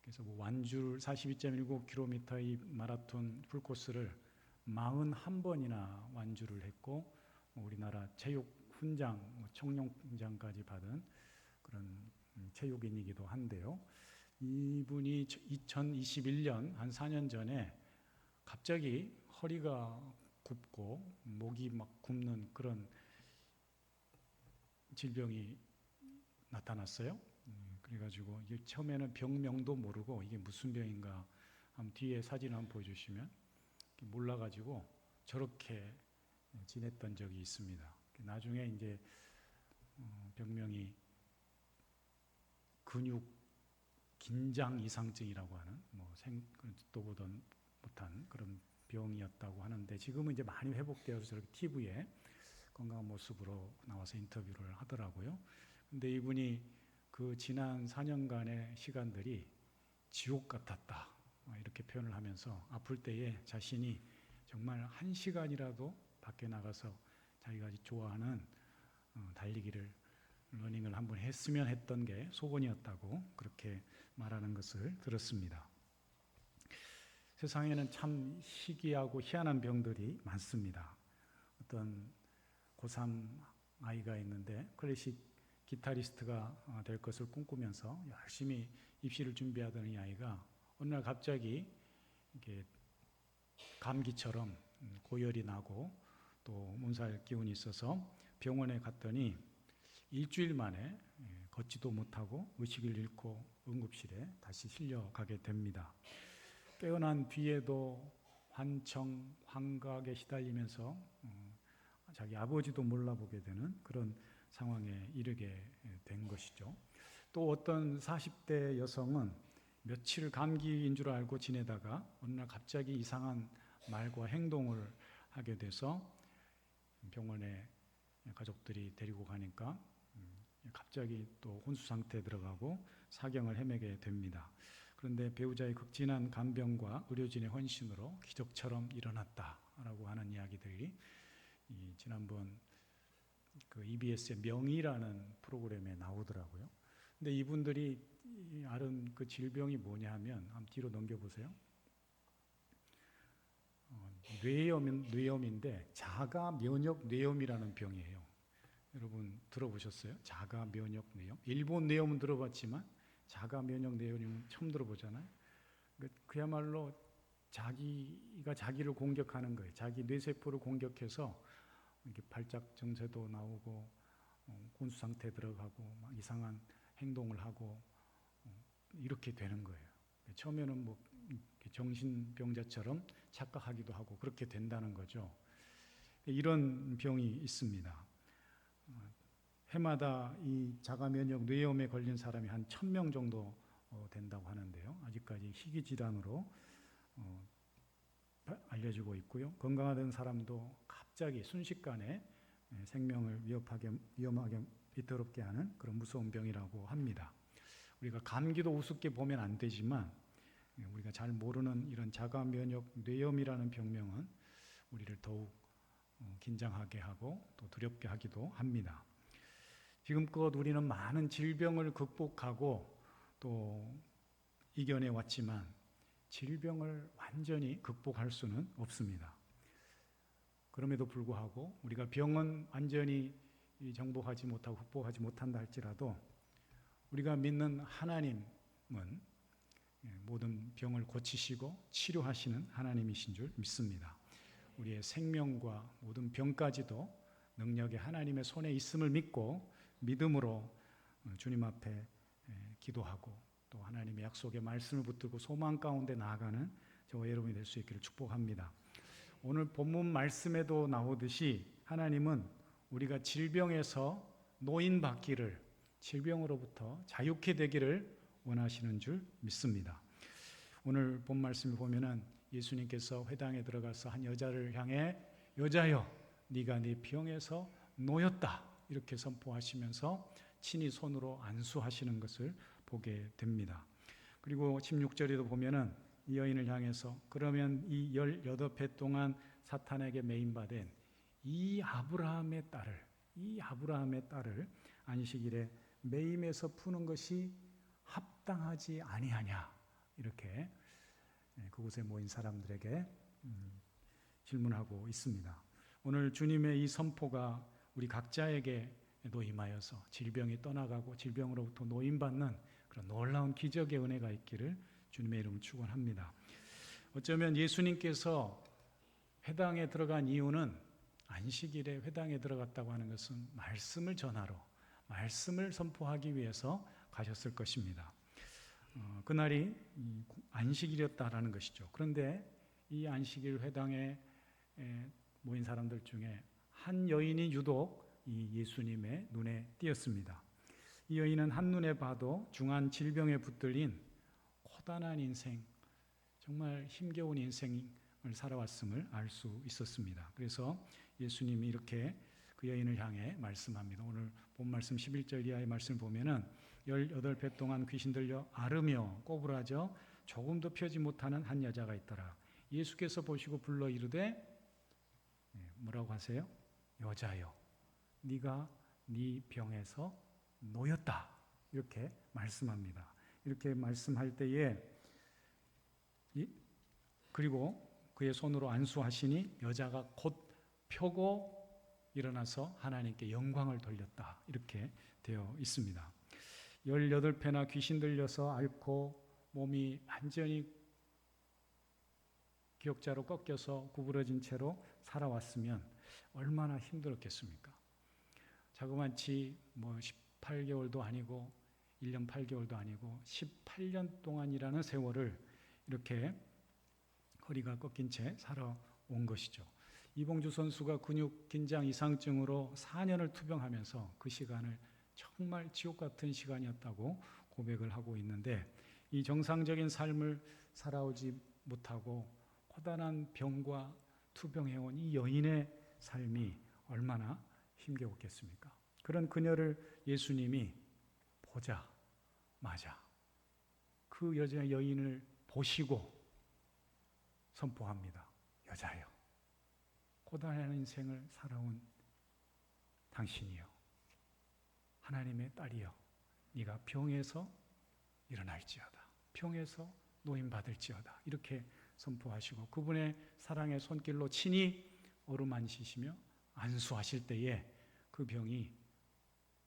그래서 뭐 완주를 42.19km의 마라톤 풀코스를 41번이나 완주를 했고 우리나라 체육 훈장, 청룡훈장까지 받은 그런 체육인이기도 한데요. 이분이 2021년 한 4년 전에 갑자기 허리가 굽고 목이 막 굽는 그런 질병이 나타났어요. 그래가지고 이게 처음에는 병명도 모르고 이게 무슨 병인가 한번 뒤에 사진 한번 보여주시면 몰라가지고 저렇게 지냈던 적이 있습니다. 나중에 이제 병명이 근육 긴장 이상증이라고 하는 듣도 보던 못한 그런 병이었다고 하는데 지금은 이제 많이 회복되어서 저렇게 TV에 건강한 모습으로 나와서 인터뷰를 하더라고요. 근데 이분이 그 지난 4년간의 시간들이 지옥 같았다 이렇게 표현을 하면서 아플 때에 자신이 정말 한 시간이라도 밖에 나가서 자기가 좋아하는 달리기를 러닝을 한번 했으면 했던 게 소원이었다고 그렇게 말하는 것을 들었습니다. 세상에는 참 희귀하고 희한한 병들이 많습니다. 어떤 고3 아이가 있는데 클래식 기타리스트가 될 것을 꿈꾸면서 열심히 입시를 준비하던 이 아이가 어느 날 갑자기 이렇게 감기처럼 고열이 나고 또 몸살 기운이 있어서 병원에 갔더니 일주일 만에 걷지도 못하고 의식을 잃고 응급실에 다시 실려가게 됩니다. 깨어난 뒤에도 환청, 환각에 시달리면서 자기 아버지도 몰라보게 되는 그런 상황에 이르게 된 것이죠. 또 어떤 40대 여성은 며칠 감기인 줄 알고 지내다가 어느 날 갑자기 이상한 말과 행동을 하게 돼서 병원에 가족들이 데리고 가니까 갑자기 또 혼수 상태에 들어가고 사경을 헤매게 됩니다. 그런데 배우자의 극진한 간병과 의료진의 헌신으로 기적처럼 일어났다라고 하는 이야기들이 지난번 그 EBS의 명의라는 프로그램에 나오더라고요. 근데 이분들이 앓은 그 질병이 뭐냐 하면 한번 뒤로 넘겨보세요. 뇌염인데 자가 면역 뇌염이라는 병이에요. 여러분 들어보셨어요? 자가 면역 뇌염? 일본 뇌염은 들어봤지만 자가 면역 뇌염은 처음 들어보잖아요. 그야말로 자기가 자기를 공격하는 거예요. 자기 뇌세포를 공격해서 이렇게 발작 증세도 나오고 혼수 상태에 들어가고 막 이상한 행동을 하고 이렇게 되는 거예요. 처음에는 뭐 정신병자처럼 착각하기도 하고 그렇게 된다는 거죠. 이런 병이 있습니다. 해마다 이 자가면역 뇌염에 걸린 사람이 한 1000명 정도 된다고 하는데요. 아직까지 희귀 질환으로 알려지고 있고요. 건강하던 사람도 갑자기 순식간에 생명을 위험하게 비태롭게 하는 그런 무서운 병이라고 합니다. 우리가 감기도 우습게 보면 안 되지만 우리가 잘 모르는 이런 자가면역 뇌염이라는 병명은 우리를 더욱 긴장하게 하고 또 두렵게 하기도 합니다. 지금껏 우리는 많은 질병을 극복하고 또 이겨내 왔지만 질병을 완전히 극복할 수는 없습니다. 그럼에도 불구하고 우리가 병은 완전히 정복하지 못하고 극복하지 못한다 할지라도 우리가 믿는 하나님은 모든 병을 고치시고 치료하시는 하나님이신 줄 믿습니다. 우리의 생명과 모든 병까지도 능력의 하나님의 손에 있음을 믿고 믿음으로 주님 앞에 기도하고 또 하나님의 약속의 말씀을 붙들고 소망 가운데 나아가는 저와 여러분이 될 수 있기를 축복합니다. 오늘 본문 말씀에도 나오듯이 하나님은 우리가 질병에서 노인받기를, 질병으로부터 자유케 되기를 원하시는 줄 믿습니다. 오늘 본 말씀을 보면은 예수님께서 회당에 들어가서 한 여자를 향해 여자여 네가 네 병에서 놓였다 이렇게 선포하시면서 친히 손으로 안수하시는 것을 보게 됩니다. 그리고 16절에도 보면은 이 여인을 향해서 그러면 이 18해 동안 사탄에게 매인받은 이 아브라함의 딸을 안식일에 매임해서 푸는 것이 합당하지 아니하냐 이렇게 그곳에 모인 사람들에게 질문하고 있습니다. 오늘 주님의 이 선포가 우리 각자에게도 임하여서 질병이 떠나가고 질병으로부터 노임받는 그런 놀라운 기적의 은혜가 있기를 주님의 이름으로 축원합니다. 어쩌면 예수님께서 회당에 들어간 이유는 안식일에 회당에 들어갔다고 하는 것은 말씀을 전하러, 말씀을 선포하기 위해서 가셨을 것입니다. 그날이 안식일이었다라는 것이죠. 그런데 이 안식일 회당에 모인 사람들 중에 한 여인이 유독 이 예수님의 눈에 띄었습니다. 이 여인은 한눈에 봐도 중한 질병에 붙들린 고단한 인생, 정말 힘겨운 인생을 살아왔음을 알 수 있었습니다. 그래서 예수님이 이렇게 그 여인을 향해 말씀합니다. 오늘 본 말씀 11절 이하의 말씀을 보면은 18배 동안 귀신 들려 앓으며 꼬부라져 조금도 펴지 못하는 한 여자가 있더라. 예수께서 보시고 불러 이르되 뭐라고 하세요? 여자여, 네가 네 병에서 놓였다. 이렇게 말씀합니다. 이렇게 말씀할 때에 그리고 그의 손으로 안수하시니 여자가 곧 펴고 일어나서 하나님께 영광을 돌렸다. 이렇게 되어 있습니다. 18배나 귀신 들려서 앓고 몸이 완전히 기역자로 꺾여서 구부러진 채로 살아왔으면 얼마나 힘들었겠습니까? 자그마치 18개월도 아니고 1년 8개월도 아니고 18년 동안이라는 세월을 이렇게 허리가 꺾인 채 살아온 것이죠. 이봉주 선수가 근육 긴장 이상증으로 4년을 투병하면서 그 시간을 정말 지옥 같은 시간이었다고 고백을 하고 있는데, 이 정상적인 삶을 살아오지 못하고 고단한 병과 투병해온 이 여인의 삶이 얼마나 힘겨웠겠습니까? 그런 그녀를 예수님이 보자마자 그 여인을 보시고 선포합니다. 여자여, 고단한 인생을 살아온 당신이여, 하나님의 딸이여, 네가 병에서 일어날지어다, 병에서 노임받을지어다. 이렇게 선포하시고 그분의 사랑의 손길로 친히 어루만지시며 안수하실 때에 그 병이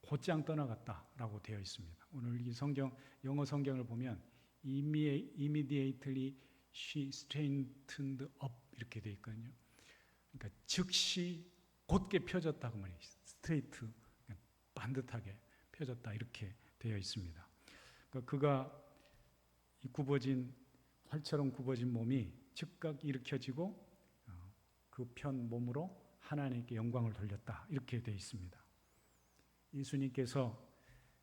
곧장 떠나갔다라고 되어 있습니다. 오늘 이 성경, 영어 성경을 보면 immediately she straightened up 이렇게 되어 있거든요. 그러니까 즉시 곧게 펴졌다고 말해요. 스트레이트, 반듯하게 펴졌다 이렇게 되어 있습니다. 그러니까 그가 이 활처럼 굽어진 몸이 즉각 일으켜지고 그 편 몸으로 하나님께 영광을 돌렸다 이렇게 되어 있습니다. 예수님께서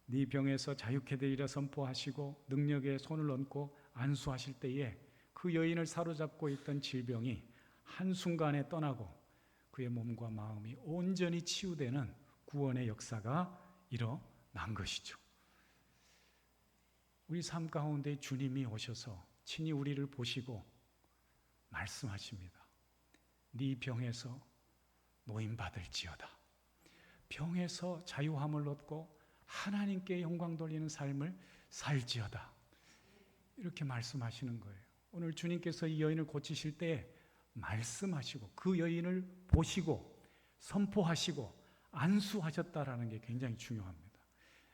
네 병에서 자유케 되리라 선포하시고 능력에 손을 얹고 안수하실 때에 그 여인을 사로잡고 있던 질병이 한순간에 떠나고 그의 몸과 마음이 온전히 치유되는 구원의 역사가 일어난 것이죠. 우리 삶 가운데 주님이 오셔서 친히 우리를 보시고 말씀하십니다. 네 병에서 노임받을지어다. 병에서 자유함을 얻고 하나님께 영광 돌리는 삶을 살지어다. 이렇게 말씀하시는 거예요. 오늘 주님께서 이 여인을 고치실 때 말씀하시고 그 여인을 보시고 선포하시고 안수하셨다라는 게 굉장히 중요합니다.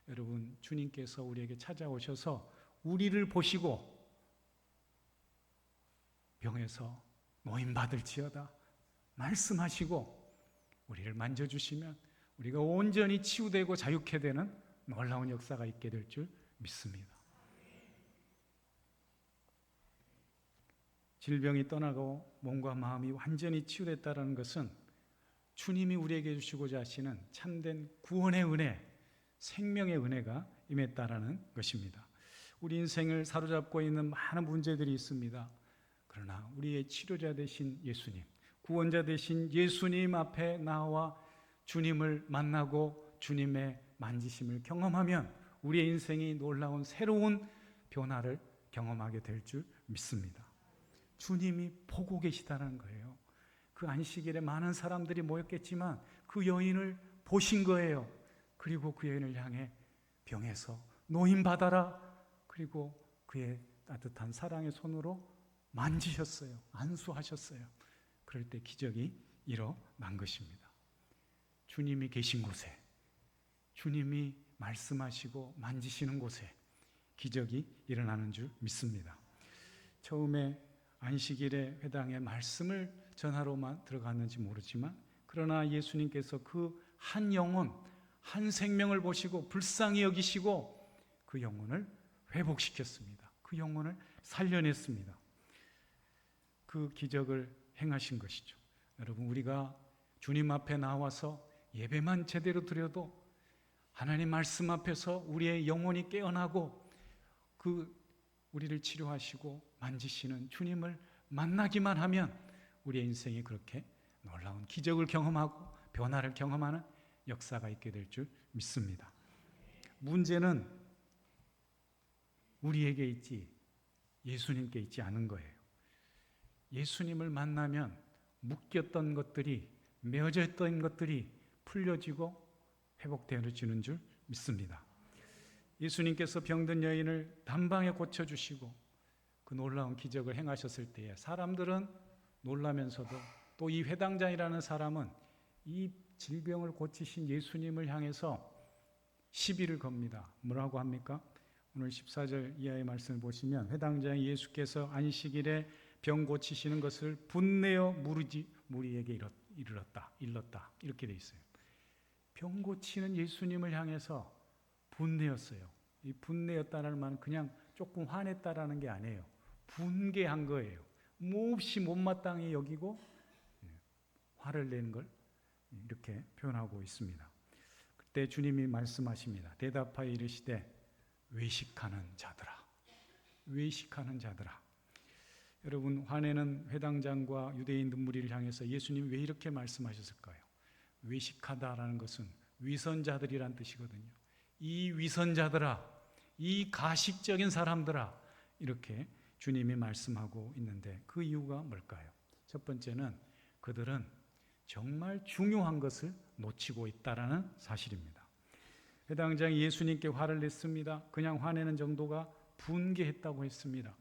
여러분, 주님께서 우리에게 찾아오셔서 우리를 보시고 병에서 노임받을지어다 말씀하시고 우리를 만져주시면 우리가 온전히 치유되고 자유케 되는 놀라운 역사가 있게 될 줄 믿습니다. 질병이 떠나고 몸과 마음이 완전히 치유됐다는 것은 주님이 우리에게 주시고자 하시는 참된 구원의 은혜, 생명의 은혜가 임했다라는 것입니다. 우리 인생을 사로잡고 있는 많은 문제들이 있습니다. 그러나 우리의 치료자 되신 예수님, 구원자 되신 예수님 앞에 나와 주님을 만나고 주님의 만지심을 경험하면 우리의 인생이 놀라운 새로운 변화를 경험하게 될 줄 믿습니다. 주님이 보고 계시다는 거예요. 그 안식일에 많은 사람들이 모였겠지만 그 여인을 보신 거예요. 그리고 그 여인을 향해 병에서 노임받아라. 그리고 그의 따뜻한 사랑의 손으로 만지셨어요. 안수하셨어요. 그럴 때 기적이 일어난 것입니다. 주님이 계신 곳에, 주님이 말씀하시고 만지시는 곳에 기적이 일어나는 줄 믿습니다. 처음에 안식일에 회당에 말씀을 전하러만 들어갔는지 모르지만, 그러나 예수님께서 그 한 영혼, 한 생명을 보시고 불쌍히 여기시고 그 영혼을 회복시켰습니다. 그 영혼을 살려냈습니다. 그 기적을 행하신 것이죠. 여러분, 우리가 주님 앞에 나와서 예배만 제대로 드려도 하나님 말씀 앞에서 우리의 영혼이 깨어나고 그 우리를 치료하시고 만지시는 주님을 만나기만 하면 우리의 인생이 그렇게 놀라운 기적을 경험하고 변화를 경험하는 역사가 있게 될 줄 믿습니다. 문제는 우리에게 있지 예수님께 있지 않은 거예요. 예수님을 만나면 묶였던 것들이, 메어져 있던 것들이 풀려지고 회복되어지는 줄 믿습니다. 예수님께서 병든 여인을 단방에 고쳐주시고 그 놀라운 기적을 행하셨을 때에 사람들은 놀라면서도, 또 이 회당장이라는 사람은 이 질병을 고치신 예수님을 향해서 시비를 겁니다. 뭐라고 합니까? 오늘 14절 이하의 말씀을 보시면 회당장이 예수께서 안식일에 병 고치시는 것을 분내어 무리에게 일렀다 이렇게 돼 있어요. 병 고치는 예수님을 향해서 분내었어요. 이 분내었다는 말은 그냥 조금 화냈다라는 게 아니에요. 분개한 거예요. 몹시 못마땅히 여기고 화를 내는 걸 이렇게 표현하고 있습니다. 그때 주님이 말씀하십니다. 대답하여 이르시되 외식하는 자들아, 외식하는 자들아. 여러분, 화내는 회당장과 유대인들 무리를 향해서 예수님이 왜 이렇게 말씀하셨을까요? 외식하다라는 것은 위선자들이란 뜻이거든요. 이 위선자들아, 이 가식적인 사람들아, 이렇게 주님이 말씀하고 있는데 그 이유가 뭘까요? 첫 번째는 그들은 정말 중요한 것을 놓치고 있다라는 사실입니다. 회당장이 예수님께 화를 냈습니다. 그냥 화내는 정도가 분개했다고 했습니다.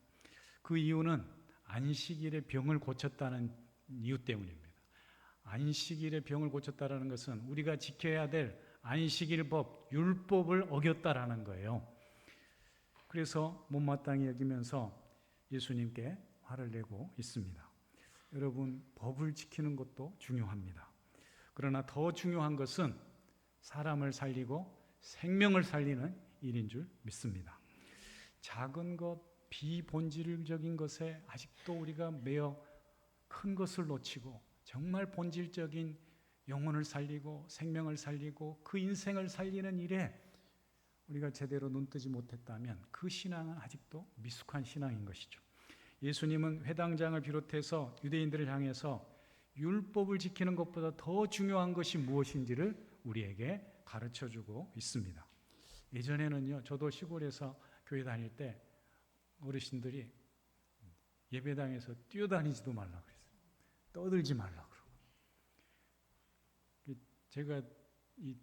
그 이유는 안식일에 병을 고쳤다는 이유 때문입니다. 안식일에 병을 고쳤다라는 것은 우리가 지켜야 될 안식일법, 율법을 어겼다라는 거예요. 그래서 못마땅히 여기면서 예수님께 화를 내고 있습니다. 여러분, 법을 지키는 것도 중요합니다. 그러나 더 중요한 것은 사람을 살리고 생명을 살리는 일인 줄 믿습니다. 작은 것, 비본질적인 것에 아직도 우리가 매어 큰 것을 놓치고 정말 본질적인 영혼을 살리고 생명을 살리고 그 인생을 살리는 일에 우리가 제대로 눈뜨지 못했다면 그 신앙은 아직도 미숙한 신앙인 것이죠. 예수님은 회당장을 비롯해서 유대인들을 향해서 율법을 지키는 것보다 더 중요한 것이 무엇인지를 우리에게 가르쳐주고 있습니다. 예전에는요, 저도 시골에서 교회 다닐 때 어르신들이 예배당에서 뛰어다니지도 말라 그랬어요. 떠들지 말라 그러고. 제가 이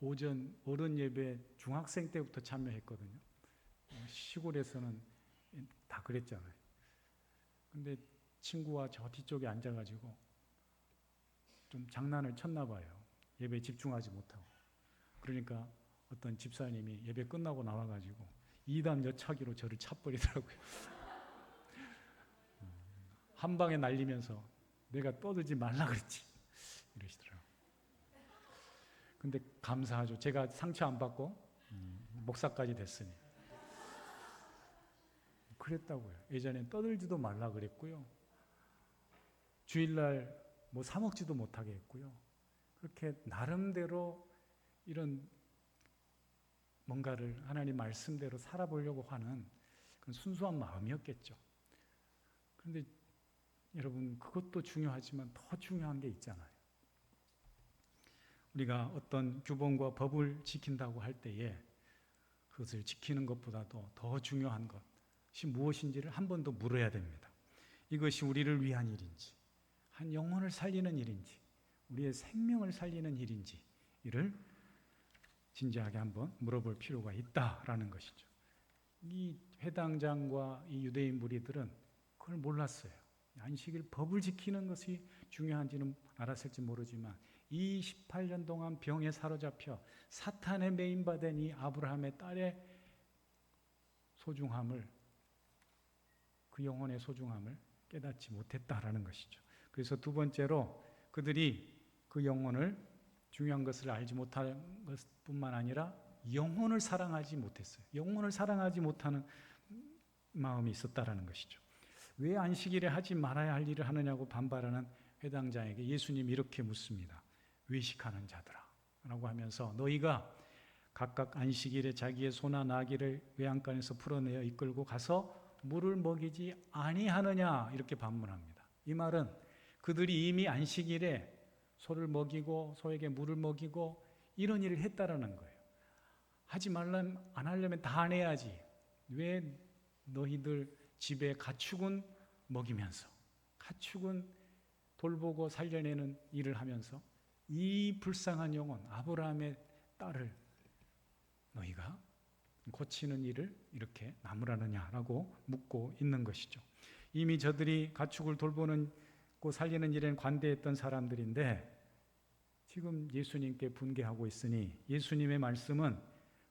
오전 어른 예배 중학생 때부터 참여했거든요. 시골에서는 다 그랬잖아요. 근데 친구와 저 뒤쪽에 앉아가지고 좀 장난을 쳤나 봐요. 예배에 집중하지 못하고. 그러니까 어떤 집사님이 예배 끝나고 나와가지고 이담 여차기로 저를 차버리더라고요. 한 방에 날리면서 내가 떠들지 말라 그랬지 이러시더라고요. 근데 감사하죠. 제가 상처 안 받고 목사까지 됐으니. 그랬다고요. 예전엔 떠들지도 말라 그랬고요. 주일날 뭐 사 먹지도 못하게 했고요. 그렇게 나름대로 이런 뭔가를 하나님 말씀대로 살아보려고 하는 그런 순수한 마음이었겠죠. 그런데 여러분, 그것도 중요하지만 더 중요한 게 있잖아요. 우리가 어떤 규범과 법을 지킨다고 할 때에 그것을 지키는 것보다도 더 중요한 것이 무엇인지를 한 번 더 물어야 됩니다. 이것이 우리를 위한 일인지, 한 영혼을 살리는 일인지, 우리의 생명을 살리는 일인지 이를 진지하게 한번 물어볼 필요가 있다라는 것이죠. 이 회당장과 이 유대인 무리들은 그걸 몰랐어요. 안식일 법을 지키는 것이 중요한지는 알았을지 모르지만 이 18년 동안 병에 사로잡혀 사탄에 매인받은 이 아브라함의 딸의 소중함을, 그 영혼의 소중함을 깨닫지 못했다라는 것이죠. 그래서 두 번째로 그들이 그 영혼을, 중요한 것을 알지 못한 것뿐만 아니라 영혼을 사랑하지 못했어요. 영혼을 사랑하지 못하는 마음이 있었다라는 것이죠. 왜 안식일에 하지 말아야 할 일을 하느냐고 반발하는 회당장에게 예수님이 이렇게 묻습니다. 외식하는 자들아 라고 하면서 너희가 각각 안식일에 자기의 소나 나귀를 외양간에서 풀어내어 이끌고 가서 물을 먹이지 아니하느냐 이렇게 반문합니다. 이 말은 그들이 이미 안식일에 소를 먹이고 소에게 물을 먹이고 이런 일을 했다라는 거예요. 하지 말라면, 안 하려면 다 안 해야지. 왜 너희들 집에 가축은 먹이면서, 가축은 돌보고 살려내는 일을 하면서 이 불쌍한 영혼 아브라함의 딸을 너희가 고치는 일을 이렇게 나무라느냐라고 묻고 있는 것이죠. 이미 저들이 가축을 돌보는 고 살리는 일에는 관대했던 사람들인데 지금 예수님께 분개하고 있으니 예수님의 말씀은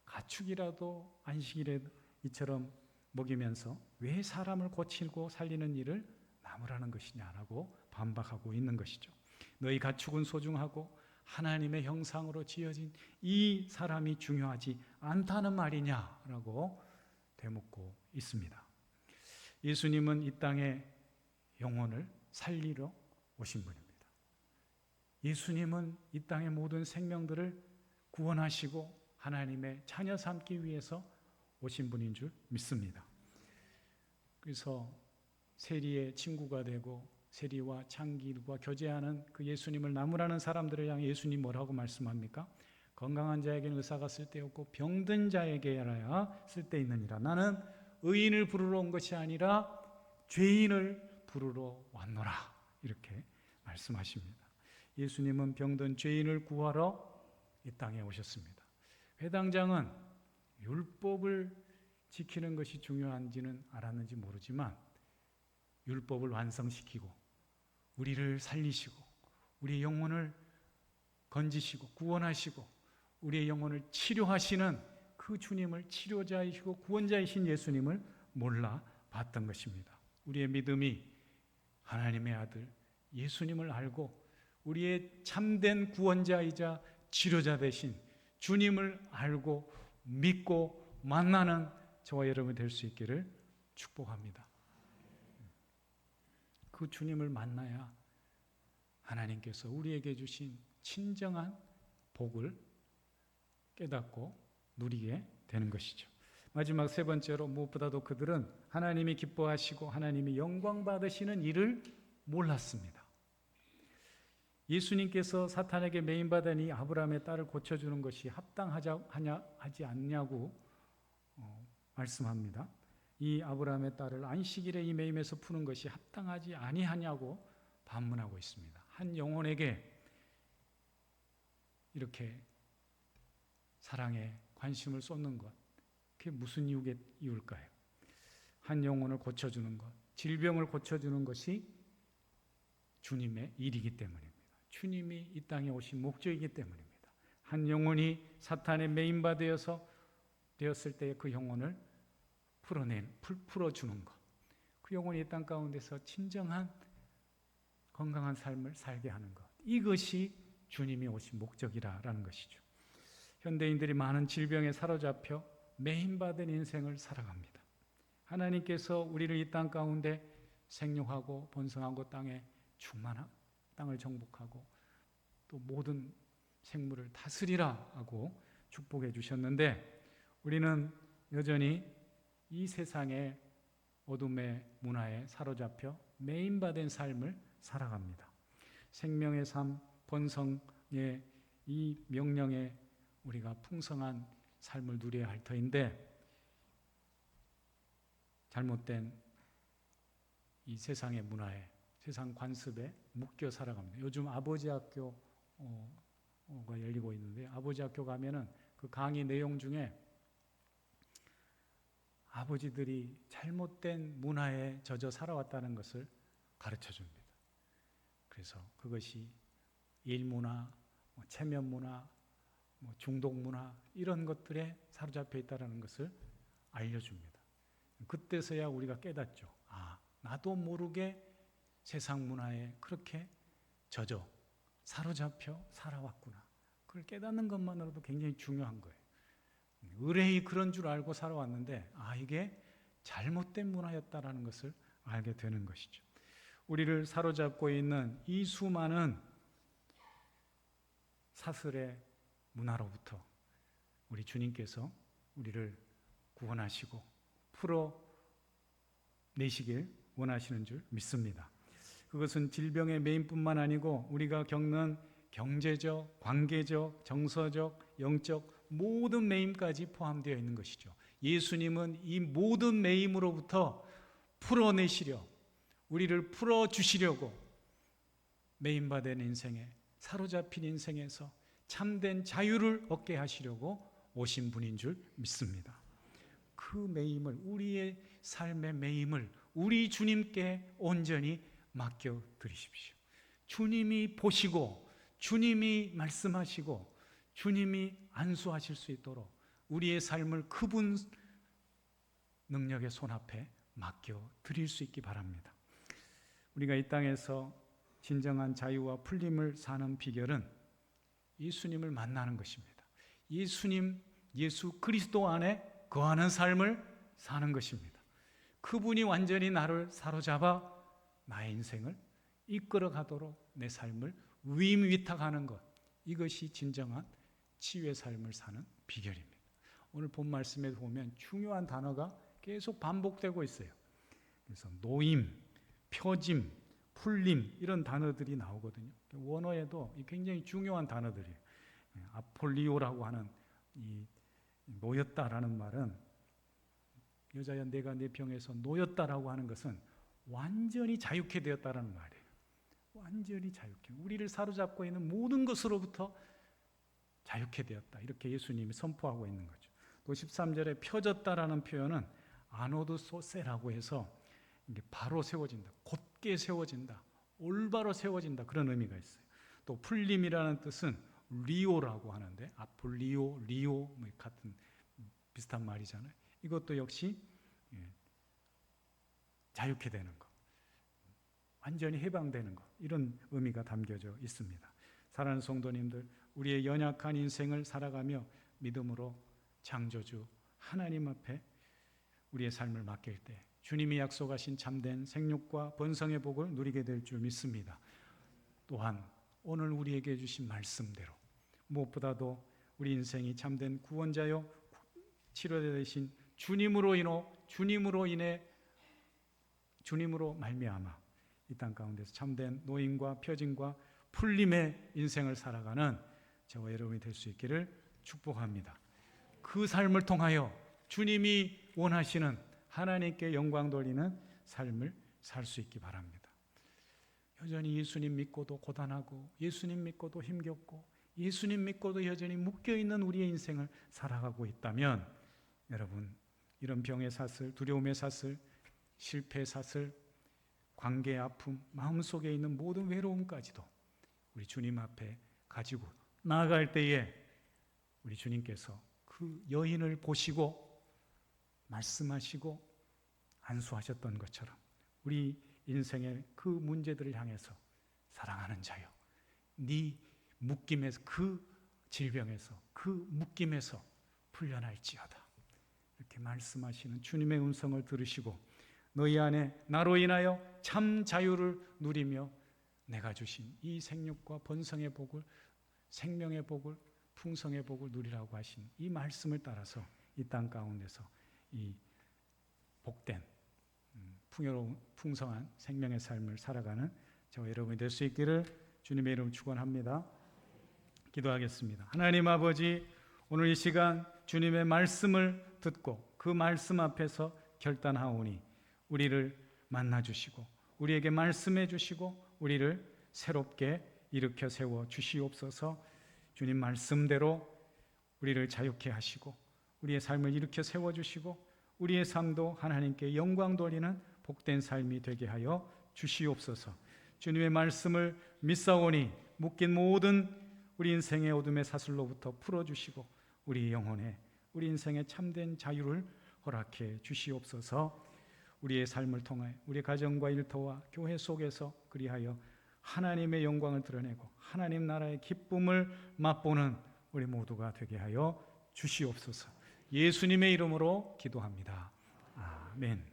가축이라도 안식일에 이처럼 먹이면서 왜 사람을 고치고 살리는 일을 나무라는 것이냐라고 반박하고 있는 것이죠. 너희 가축은 소중하고 하나님의 형상으로 지어진 이 사람이 중요하지 않다는 말이냐라고 되묻고 있습니다. 예수님은 이 땅에 영혼을 살리러 오신 분입니다. 예수님은 이 땅의 모든 생명들을 구원하시고 하나님의 자녀 삼기 위해서 오신 분인 줄 믿습니다. 그래서 세리의 친구가 되고 세리와 창기와 교제하는 그 예수님을 나무라는 사람들을 향해 예수님 뭐라고 말씀합니까? 건강한 자에게는 의사가 쓸데없고 병든 자에게야 쓸데있느니라. 나는 의인을 부르러 온 것이 아니라 죄인을 부르러 왔노라. 이렇게 말씀하십니다. 예수님은 병든 죄인을 구하러 이 땅에 오셨습니다. 회당장은 율법을 지키는 것이 중요한지는 알았는지 모르지만 율법을 완성시키고 우리를 살리시고 우리의 영혼을 건지시고 구원하시고 우리의 영혼을 치료하시는 그 주님을, 치료자이시고 구원자이신 예수님을 몰라 봤던 것입니다. 우리의 믿음이 하나님의 아들 예수님을 알고 우리의 참된 구원자이자 치료자 되신 주님을 알고 믿고 만나는 저와 여러분이 될 수 있기를 축복합니다. 그 주님을 만나야 하나님께서 우리에게 주신 친정한 복을 깨닫고 누리게 되는 것이죠. 마지막 세 번째로 무엇보다도 그들은 하나님이 기뻐하시고 하나님이 영광 받으시는 일을 몰랐습니다. 예수님께서 사탄에게 매인받은 이 아브라함의 딸을 고쳐주는 것이 합당하지 않냐고 말씀합니다. 이 아브라함의 딸을 안식일에 이 매임에서 푸는 것이 합당하지 아니하냐고 반문하고 있습니다. 한 영혼에게 이렇게 사랑에 관심을 쏟는 것, 그게 무슨 이유일까요? 한 영혼을 고쳐주는 것, 질병을 고쳐주는 것이 주님의 일이기 때문입니다. 주님이 이 땅에 오신 목적이기 때문입니다. 한 영혼이 사탄의 매인바 되었을 때 그 영혼을 풀어주는 것, 그 영혼이 이 땅 가운데서 진정한 건강한 삶을 살게 하는 것, 이것이 주님이 오신 목적이라는 것이죠. 현대인들이 많은 질병에 사로잡혀 매인받은 인생을 살아갑니다. 하나님께서 우리를 이 땅 가운데 생육하고 번성하고 땅을 정복하고 또 모든 생물을 다스리라 하고 축복해 주셨는데 우리는 여전히 이 세상의 어둠의 문화에 사로잡혀 매인받은 삶을 살아갑니다. 생명의 삶, 번성의 이 명령에 우리가 풍성한 삶을 누려야 할 터인데 잘못된 이 세상의 문화에, 세상 관습에 묶여 살아갑니다. 요즘 아버지 학교가 열리고 있는데 아버지 학교 가면은 그 강의 내용 중에 아버지들이 잘못된 문화에 젖어 살아왔다는 것을 가르쳐 줍니다. 그래서 그것이 일문화, 체면 문화, 중독 문화 이런 것들에 사로잡혀 있다는 것을 알려줍니다. 그때서야 우리가 깨닫죠. 나도 모르게 세상 문화에 그렇게 젖어 사로잡혀 살아왔구나. 그걸 깨닫는 것만으로도 굉장히 중요한 거예요. 의뢰이 그런 줄 알고 살아왔는데 이게 잘못된 문화였다라는 것을 알게 되는 것이죠. 우리를 사로잡고 있는 이 수많은 사슬의 문화로부터 우리 주님께서 우리를 구원하시고 풀어내시길 원하시는 줄 믿습니다. 그것은 질병의 매임뿐만 아니고 우리가 겪는 경제적, 관계적, 정서적, 영적 모든 매임까지 포함되어 있는 것이죠. 예수님은 이 모든 매임으로부터 풀어내시려 우리를 풀어주시려고 매임받은 인생에 사로잡힌 인생에서 참된 자유를 얻게 하시려고 오신 분인 줄 믿습니다. 그 매임을 우리의 삶의 매임을 우리 주님께 온전히 맡겨드리십시오. 주님이 보시고 주님이 말씀하시고 주님이 안수하실 수 있도록 우리의 삶을 그분 능력의 손 앞에 맡겨드릴 수 있기 바랍니다. 우리가 이 땅에서 진정한 자유와 풀림을 사는 비결은 예수님을 만나는 것입니다. 예수 그리스도 안에 거하는 삶을 사는 것입니다. 그분이 완전히 나를 사로잡아 나의 인생을 이끌어 가도록 내 삶을 위임위탁하는 것, 이것이 진정한 치유의 삶을 사는 비결입니다. 오늘 본 말씀에 보면 중요한 단어가 계속 반복되고 있어요. 그래서 노임, 표짐, 풀림 이런 단어들이 나오거든요. 원어에도 굉장히 중요한 단어들이에요. 아폴리오라고 하는 이 놓였다라는 말은 여자야 내가 내 병에서 놓였다라고 하는 것은 완전히 자유케 되었다라는 말이에요. 완전히 자유케. 우리를 사로잡고 있는 모든 것으로부터 자유케 되었다. 이렇게 예수님이 선포하고 있는 거죠. 또 13절에 펴졌다라는 표현은 아노드소세라고 해서 이게 바로 세워진다. 곧게 세워진다. 올바로 세워진다. 그런 의미가 있어요. 또 풀림이라는 뜻은 리오라고 하는데 아폴리오, 리오 같은 비슷한 말이잖아요. 이것도 역시 자유케 되는 것, 완전히 해방되는 것, 이런 의미가 담겨져 있습니다. 사랑하는 성도님들, 우리의 연약한 인생을 살아가며 믿음으로 창조주 하나님 앞에 우리의 삶을 맡길 때 주님이 약속하신 참된 생육과 번성의 복을 누리게 될 줄 믿습니다. 또한 오늘 우리에게 주신 말씀대로 무엇보다도 우리 인생이 참된 구원자요 치료자 되신 주님으로 말미암아 이 땅 가운데서 참된 노임과 표징과 풀림의 인생을 살아가는 저와 여러분이 될 수 있기를 축복합니다. 그 삶을 통하여 주님이 원하시는 하나님께 영광 돌리는 삶을 살 수 있기 바랍니다. 여전히 예수님 믿고도 고단하고 예수님 믿고도 힘겹고 예수님 믿고도 여전히 묶여있는 우리의 인생을 살아가고 있다면 여러분, 이런 병의 사슬, 두려움의 사슬, 실패의 사슬, 관계의 아픔, 마음속에 있는 모든 외로움까지도 우리 주님 앞에 가지고 나아갈 때에 우리 주님께서 그 여인을 보시고 말씀하시고 안수하셨던 것처럼 우리 인생의 그 문제들을 향해서 사랑하는 자여, 네 묶임에서, 그 질병에서, 그 묶임에서 풀려날지어다, 이렇게 말씀하시는 주님의 음성을 들으시고 너희 안에 나로 인하여 참 자유를 누리며 내가 주신 이 생육과 번성의 복을, 생명의 복을, 풍성의 복을 누리라고 하신 이 말씀을 따라서 이 땅 가운데서 이 복된 풍요로운 풍성한 생명의 삶을 살아가는 저와 여러분이 될 수 있기를 주님의 이름 축원합니다. 기도하겠습니다. 하나님 아버지, 오늘 이 시간 주님의 말씀을 듣고 그 말씀 앞에서 결단하오니 우리를 만나주시고 우리에게 말씀해 주시고 우리를 새롭게 일으켜 세워 주시옵소서. 주님 말씀대로 우리를 자유케 하시고 우리의 삶을 일으켜 세워주시고 우리의 삶도 하나님께 영광 돌리는 복된 삶이 되게 하여 주시옵소서. 주님의 말씀을 믿사오니 묶인 모든 우리 인생의 어둠의 사슬로부터 풀어주시고 우리 영혼에 우리 인생의 참된 자유를 허락해 주시옵소서. 우리의 삶을 통하여 우리 가정과 일터와 교회 속에서 그리하여 하나님의 영광을 드러내고 하나님 나라의 기쁨을 맛보는 우리 모두가 되게 하여 주시옵소서. 예수님의 이름으로 기도합니다. 아멘.